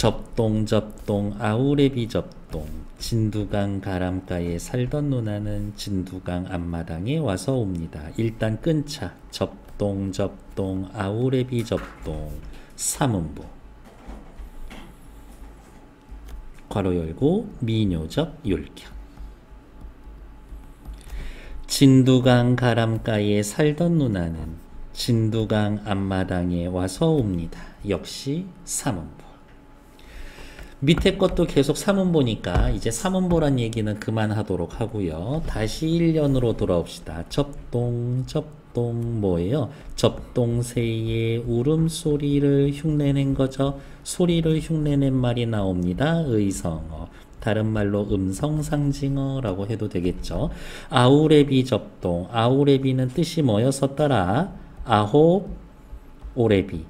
접동 아우레비 접동 진두강 가람가에 살던 누나는 진두강 앞마당에 와서 옵니다. 일단 끊자. 접동 아우레비 접동 삼음보 괄호 열고 미뇨적 율격 진두강 가람가에 살던 누나는 진두강 앞마당에 와서 옵니다. 역시 삼음보. 밑에 것도 계속 삼음보니까 이제 삼음보란 얘기는 그만하도록 하고요. 다시 1년으로 돌아옵시다. 접동 뭐예요? 접동새의 울음소리를 흉내낸 거죠. 소리를 흉내낸 말이 나옵니다. 의성어. 다른 말로 음성상징어라고 해도 되겠죠. 아우레비 접동. 아우레비는 뜻이 뭐였었더라? 아홉 오레비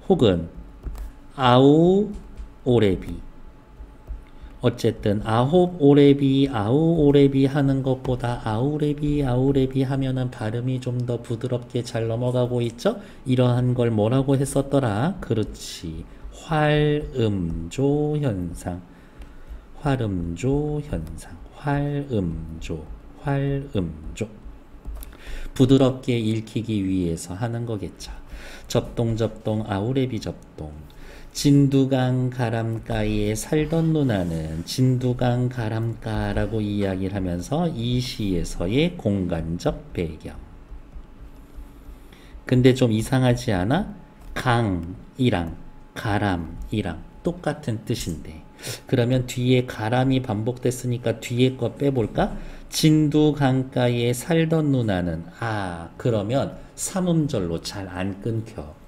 혹은 아우 오레비. 어쨌든 아홉 오레비 아우 오레비 하는 것보다 아우레비 하면은 발음이 좀 더 부드럽게 잘 넘어가고 있죠. 이러한 걸 뭐라고 했었더라? 그렇지, 활음조 현상. 활음조 현상. 활음조 부드럽게 읽히기 위해서 하는 거겠죠. 접동 아우레비 접동. 진두강 가람가에 살던 누나는 진두강 가람가라고 이야기를 하면서 이 시에서의 공간적 배경. 근데 좀 이상하지 않아? 강이랑 가람이랑 똑같은 뜻인데, 그러면 뒤에 가람이 반복됐으니까 뒤에 거 빼볼까? 진두강가에 살던 누나는, 그러면 삼음절로 잘 안 끊겨.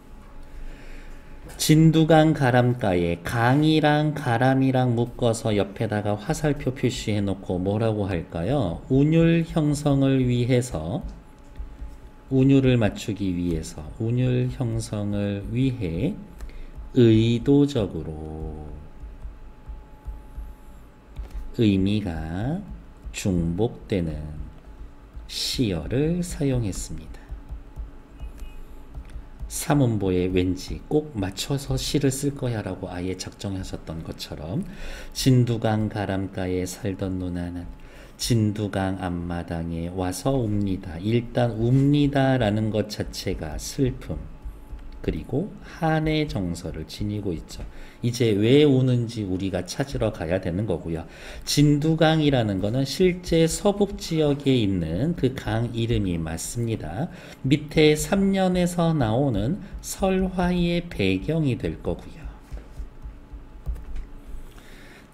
진두강 가람가에 강이랑 가람이랑 묶어서 옆에다가 화살표 표시해 놓고 뭐라고 할까요? 운율 형성을 위해서, 운율을 맞추기 위해서, 운율 형성을 위해 의도적으로 의미가 중복되는 시어를 사용했습니다. 삼음보에 왠지 꼭 맞춰서 시를 쓸 거야 라고 아예 작정하셨던 것처럼, 진두강 가람가에 살던 누나는 진두강 앞마당에 와서 옵니다. 일단 웁니다 라는 것 자체가 슬픔, 그리고 한의 정서를 지니고 있죠. 이제 왜 우는지 우리가 찾으러 가야 되는 거고요. 진두강이라는 거는 실제 서북 지역에 있는 그 강 이름이 맞습니다. 밑에 3년에서 나오는 설화의 배경이 될 거고요.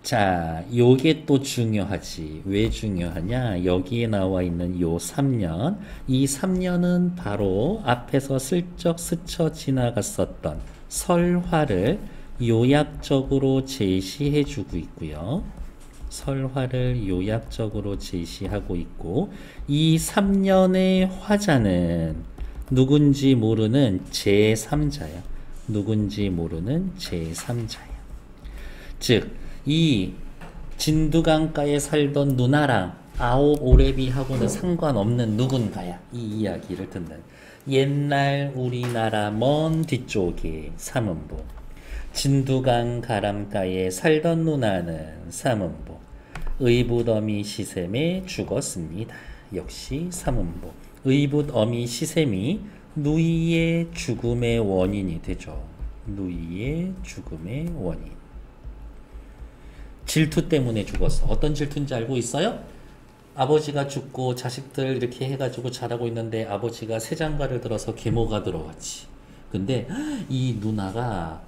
자, 요게 또 중요하지. 왜 중요하냐? 여기에 나와 있는 요 3년, 이 3년은 바로 앞에서 슬쩍 스쳐 지나갔었던 설화를 요약적으로 제시해 주고 있고요. 설화를 요약적으로 제시하고 있고, 이 3년의 화자는 누군지 모르는 제3자야. 누군지 모르는 제3자야. 즉, 이 진두강가에 살던 누나랑 아홉 오레비하고는 상관없는 누군가야. 이 이야기를 듣는 옛날 우리나라 먼 뒤쪽에 삼음보. 진두강 가람가에 살던 누나는 삼음보. 의붓어미 시샘에 죽었습니다. 역시 삼음보. 의붓어미 시샘이 누이의 죽음의 원인이 되죠. 누이의 죽음의 원인. 질투 때문에 죽었어. 어떤 질투인지 알고 있어요? 아버지가 죽고 자식들 이렇게 해가지고 자라고 있는데 아버지가 새 장가를 들어서 계모가 들어왔지. 근데 이 누나가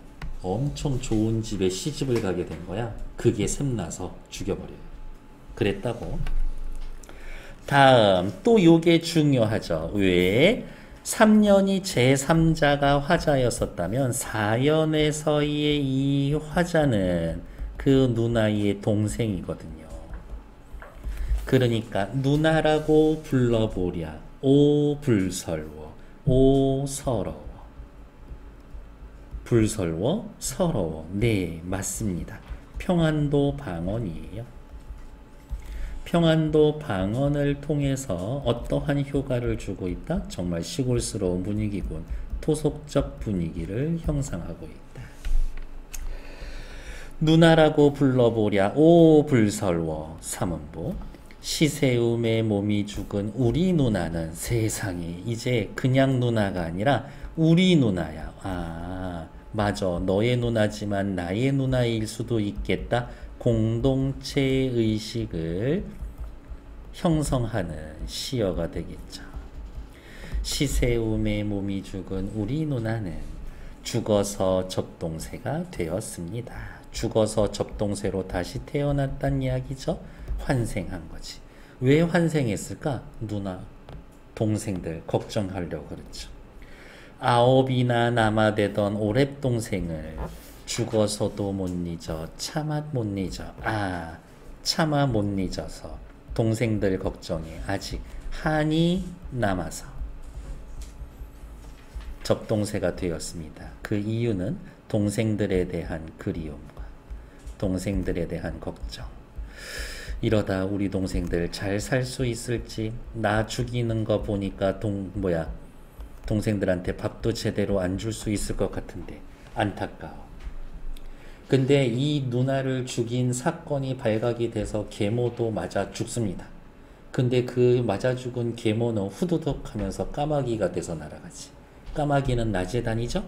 엄청 좋은 집에 시집을 가게 된 거야. 그게 샘나서 죽여버려요. 그랬다고. 다음, 또 요게 중요하죠. 왜? 3년이 제3자가 화자였었다면 4년에서의 이 화자는 그 누나의 동생이거든요. 그러니까 누나라고 불러보랴. 오 불설워, 오 서러워. 불설워, 서러워. 네, 맞습니다. 평안도 방언이에요. 평안도 방언을 통해서 어떠한 효과를 주고 있다? 정말 시골스러운 분위기군. 토속적 분위기를 형성하고 있다. 누나라고 불러보랴 오 불설워 삼음보. 시세움에 몸이 죽은 우리 누나는 세상에 이제 그냥 누나가 아니라 우리 누나야. 아, 맞아. 너의 누나지만 나의 누나일 수도 있겠다. 공동체 의식을 형성하는 시어가 되겠죠. 시세움에 몸이 죽은 우리 누나는 죽어서 접동새가 되었습니다. 죽어서 접동새로 다시 태어났단 이야기죠. 환생한 거지. 왜 환생했을까? 누나, 동생들 걱정하려고 그랬죠. 아홉이나 남아되던 오랩동생을 죽어서도 못 잊어 차마 못 잊어. 아, 차마 못 잊어서 동생들 걱정에 아직 한이 남아서 접동새가 되었습니다. 그 이유는 동생들에 대한 그리움과 동생들에 대한 걱정. 이러다 우리 동생들 잘 살 수 있을지, 나 죽이는 거 보니까 동생들한테 밥도 제대로 안 줄 수 있을 것 같은데 안타까워. 근데 이 누나를 죽인 사건이 발각이 돼서 계모도 맞아 죽습니다. 근데 그 맞아 죽은 계모는 후두둑 하면서 까마귀가 돼서 날아가지. 까마귀는 낮에 다니죠?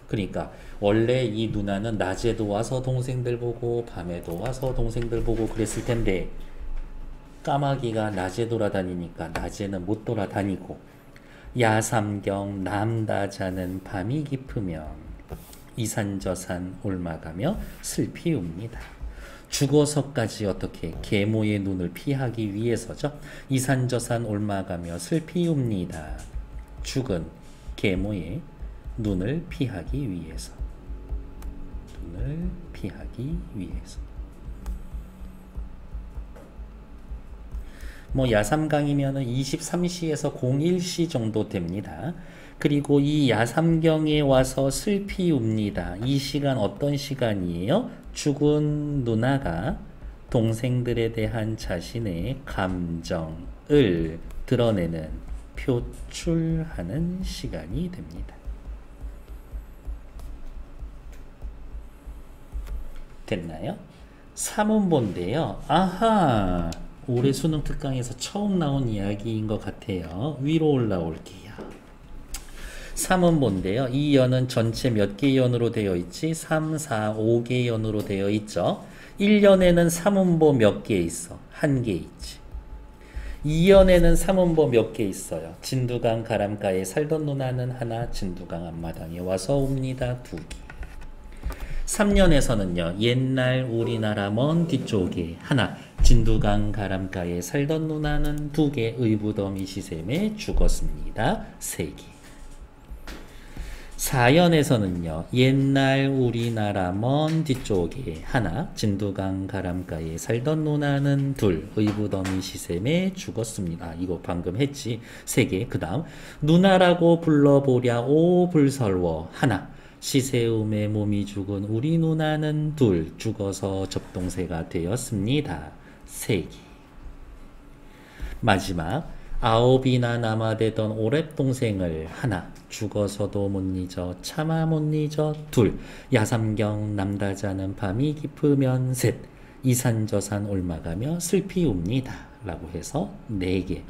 그러니까 원래 이 누나는 낮에도 와서 동생들 보고 밤에도 와서 동생들 보고 그랬을 텐데 까마귀가 낮에 돌아다니니까 낮에는 못 돌아다니고 야삼경 남다자는 밤이 깊으면 이산저산 옮아가며 슬피 웁니다. 죽어서까지 어떻게 계모의 눈을 피하기 위해서죠. 이산저산 옮아가며 슬피 웁니다. 죽은 계모의 눈을 피하기 위해서. 눈을 피하기 위해서. 야삼강이면은 23시에서 01시 정도 됩니다. 그리고 이 야삼경에 와서 슬피 웁니다. 이 시간 어떤 시간이에요? 죽은 누나가 동생들에 대한 자신의 감정을 드러내는, 표출하는 시간이 됩니다. 됐나요? 삼음보인데요. 아하! 올해 수능 특강에서 처음 나온 이야기인 것 같아요. 위로 올라올게요. 삼음보인데요. 이 연은 전체 몇 개 연으로 되어 있지? 3, 4, 5개 연으로 되어 있죠. 1년에는 삼음보 몇 개 있어? 한 개 있지. 2년에는 삼음보 몇 개 있어요? 진두강 가람가에 살던 누나는 하나, 진두강 앞마당에 와서 옵니다. 2개. 3년에서는요. 옛날 우리나라 먼 뒤쪽에 하나, 진두강 가람가에 살던 누나는 2개, 의부더미 시샘에 죽었습니다. 3개. 4연에서는요. 옛날 우리나라 먼 뒤쪽에 하나, 진두강 가람가에 살던 누나는 2, 의부더미 시샘에 죽었습니다. 이거 방금 했지. 3개. 그 다음 누나라고 불러보랴 오 불설워 하나, 시세움에 몸이 죽은 우리 누나는 2, 죽어서 접동새가 되었습니다. 3개. 마지막 아홉이나 남아되던 오랩동생을 하나, 죽어서도 못 잊어 차마 못 잊어 2, 야삼경 남다자는 밤이 깊으면 3, 이산저산 옮아가며 슬피 웁니다. 라고 해서 4개.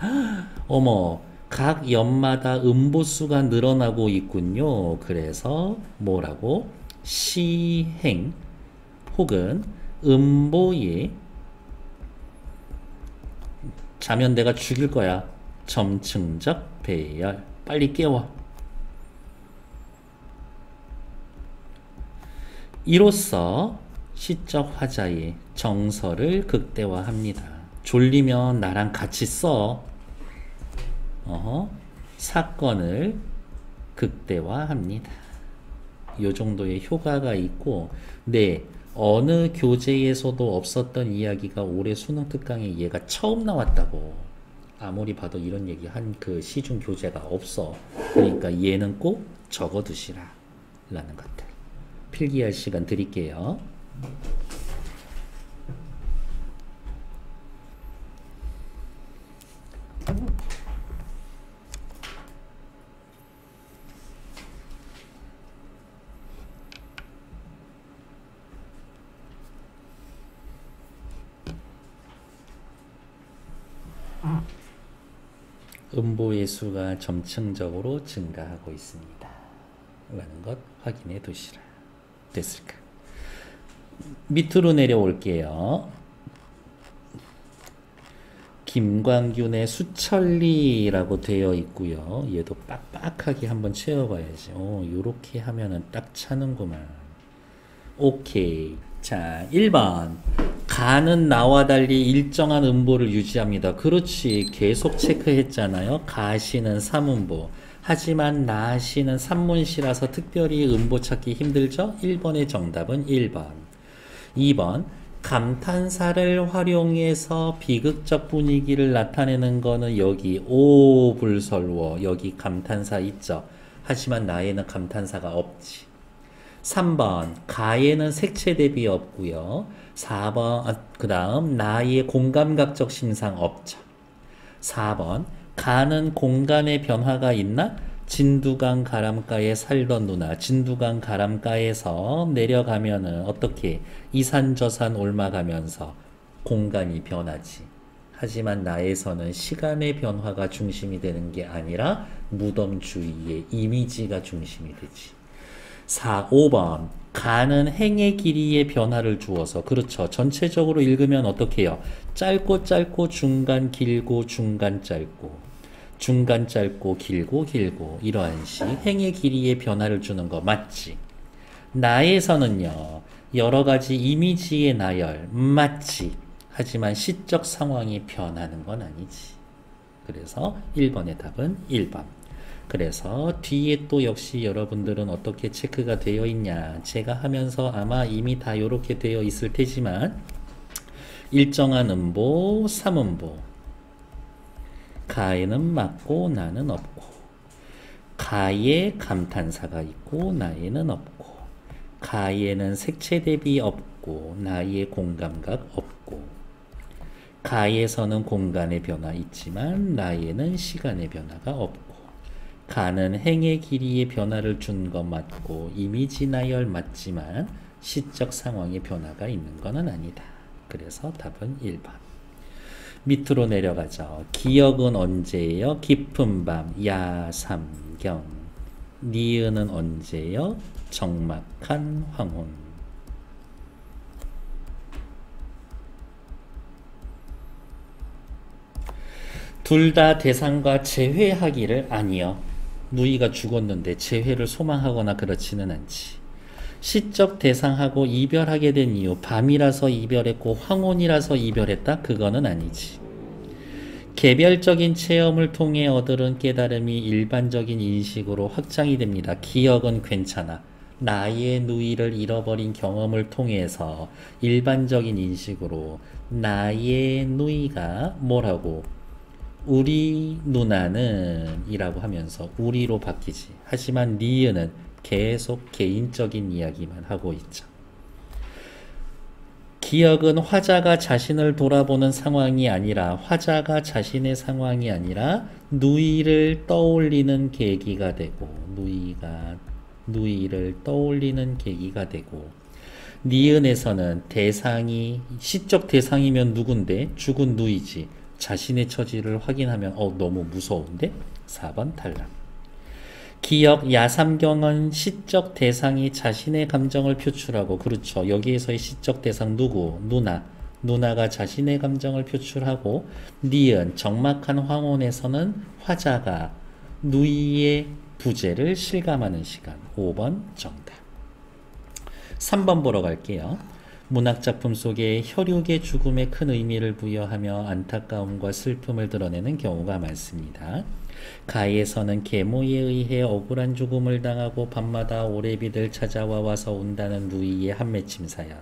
어머, 각 연마다 음보수가 늘어나고 있군요. 그래서 뭐라고? 시행 혹은 음보에 자면 내가 죽일 거야. 점층적 배열. 빨리 깨워. 이로써 시적 화자의 정서를 극대화합니다. 졸리면 나랑 같이 써. 사건을 극대화합니다. 이 정도의 효과가 있고, 네, 어느 교재에서도 없었던 이야기가 올해 수능 특강에 얘가 처음 나왔다고. 아무리 봐도 이런 얘기 한 그 시중 교재가 없어. 그러니까 얘는 꼭 적어두시라 라는 것들. 필기할 시간 드릴게요. 음보의 수가 점층적으로 증가하고 있습니다. 라는 것 확인해 두시라. 됐을까? 밑으로 내려올게요. 김광균의 수천리라고 되어 있고요. 얘도 빡빡하게 한번 채워봐야지. 요렇게 하면은 딱 차는구만. 오케이. 자, 1번. 가는 나와 달리 일정한 음보를 유지합니다. 그렇지. 계속 체크했잖아요. 가시는 3음보. 하지만 나시는 3문시라서 특별히 음보 찾기 힘들죠? 1번의 정답은 1번. 2번. 감탄사를 활용해서 비극적 분위기를 나타내는 거는 여기 오불설워. 여기 감탄사 있죠? 하지만 나에는 감탄사가 없지. 3번 가에는 색채 대비 없고요. 4번 그 다음 나의 공감각적 심상 없죠. 4번 가는 공간의 변화가 있나? 진두강 가람가에 살던 누나. 진두강 가람가에서 내려가면은 어떻게 이산저산 올라가면서 공간이 변하지. 하지만 나에서는 시간의 변화가 중심이 되는 게 아니라 무덤 주위의 이미지가 중심이 되지. 5번 가는 행의 길이의 변화를 주어서. 그렇죠. 전체적으로 읽으면 어떻게 해요? 짧고 짧고 중간 길고 중간 짧고 중간 짧고 길고 길고 이러한 식 행의 길이의 변화를 주는 거 맞지? 나에서는요 여러 가지 이미지의 나열 맞지? 하지만 시적 상황이 변하는 건 아니지. 그래서 1번의 답은 1번. 그래서 뒤에 또 역시 여러분들은 어떻게 체크가 되어 있냐. 제가 하면서 아마 이미 다 이렇게 되어 있을 테지만 일정한 음보, 3음보. 가에는 맞고 나는 없고, 가에 감탄사가 있고 나에는 없고, 가에는 색채 대비 없고 나의 공감각 없고, 가에서는 공간의 변화 있지만 나에는 시간의 변화가 없고, 가는 행의 길이의 변화를 준 것 맞고 이미지 나열 맞지만 시적 상황의 변화가 있는 것은 아니다. 그래서 답은 1번. 밑으로 내려가죠. 기억은 언제예요? 깊은 밤, 야삼경. 니은은 언제예요? 적막한 황혼. 둘 다 대상과 재회하기를 아니요. 누이가 죽었는데 재회를 소망하거나 그렇지는 않지. 시적 대상하고 이별하게 된 이유, 밤이라서 이별했고 황혼이라서 이별했다? 그거는 아니지. 개별적인 체험을 통해 얻은 깨달음이 일반적인 인식으로 확장이 됩니다. 기억은 괜찮아. 나의 누이를 잃어버린 경험을 통해서 일반적인 인식으로 나의 누이가 뭐라고? 우리 누나는 이라고 하면서 우리로 바뀌지. 하지만 니은은 계속 개인적인 이야기만 하고 있죠. 기억은 화자가 자신을 돌아보는 상황이 아니라 화자가 자신의 상황이 아니라 누이를 떠올리는 계기가 되고 누이를 떠올리는 계기가 되고 니은에서는 대상이 시적 대상이면 누군데? 죽은 누이지. 자신의 처지를 확인하면 너무 무서운데? 4번 탈락. 기억, 야삼경은 시적 대상이 자신의 감정을 표출하고 그렇죠. 여기에서의 시적 대상 누구? 누나. 누나가 자신의 감정을 표출하고 니은, 적막한 황혼에서는 화자가 누이의 부재를 실감하는 시간. 5번 정답. 3번 보러 갈게요. 문학작품 속에 혈육의 죽음에 큰 의미를 부여하며 안타까움과 슬픔을 드러내는 경우가 많습니다. 가에서는 계모에 의해 억울한 죽음을 당하고 밤마다 오래비들 찾아와 와서 온다는 누이의 한맺힘 사연.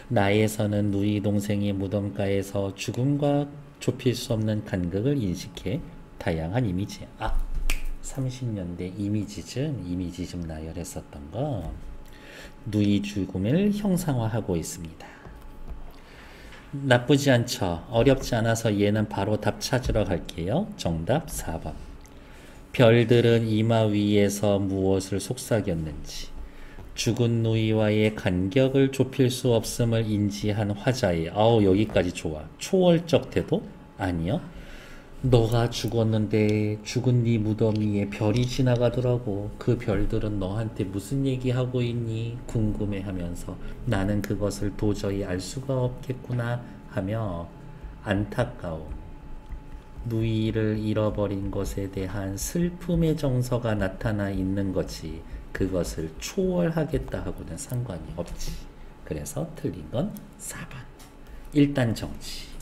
나에서는 누이 동생이 무덤가에서 죽음과 좁힐 수 없는 간극을 인식해 다양한 이미지. 30년대 이미지즘 나열했었던 거. 누이 죽음을 형상화하고 있습니다. 나쁘지 않죠. 어렵지 않아서 얘는 바로 답 찾으러 갈게요. 정답 4번. 별들은 이마 위에서 무엇을 속삭였는지 죽은 누이와의 간격을 좁힐 수 없음을 인지한 화자의 여기까지 좋아. 초월적 태도? 아니요. 너가 죽었는데 죽은 네 무덤 위에 별이 지나가더라고. 그 별들은 너한테 무슨 얘기하고 있니? 궁금해하면서 나는 그것을 도저히 알 수가 없겠구나 하며 안타까움, 누이를 잃어버린 것에 대한 슬픔의 정서가 나타나 있는 거지 그것을 초월하겠다 하고는 상관이 없지. 그래서 틀린 건 4번. 일단 정치.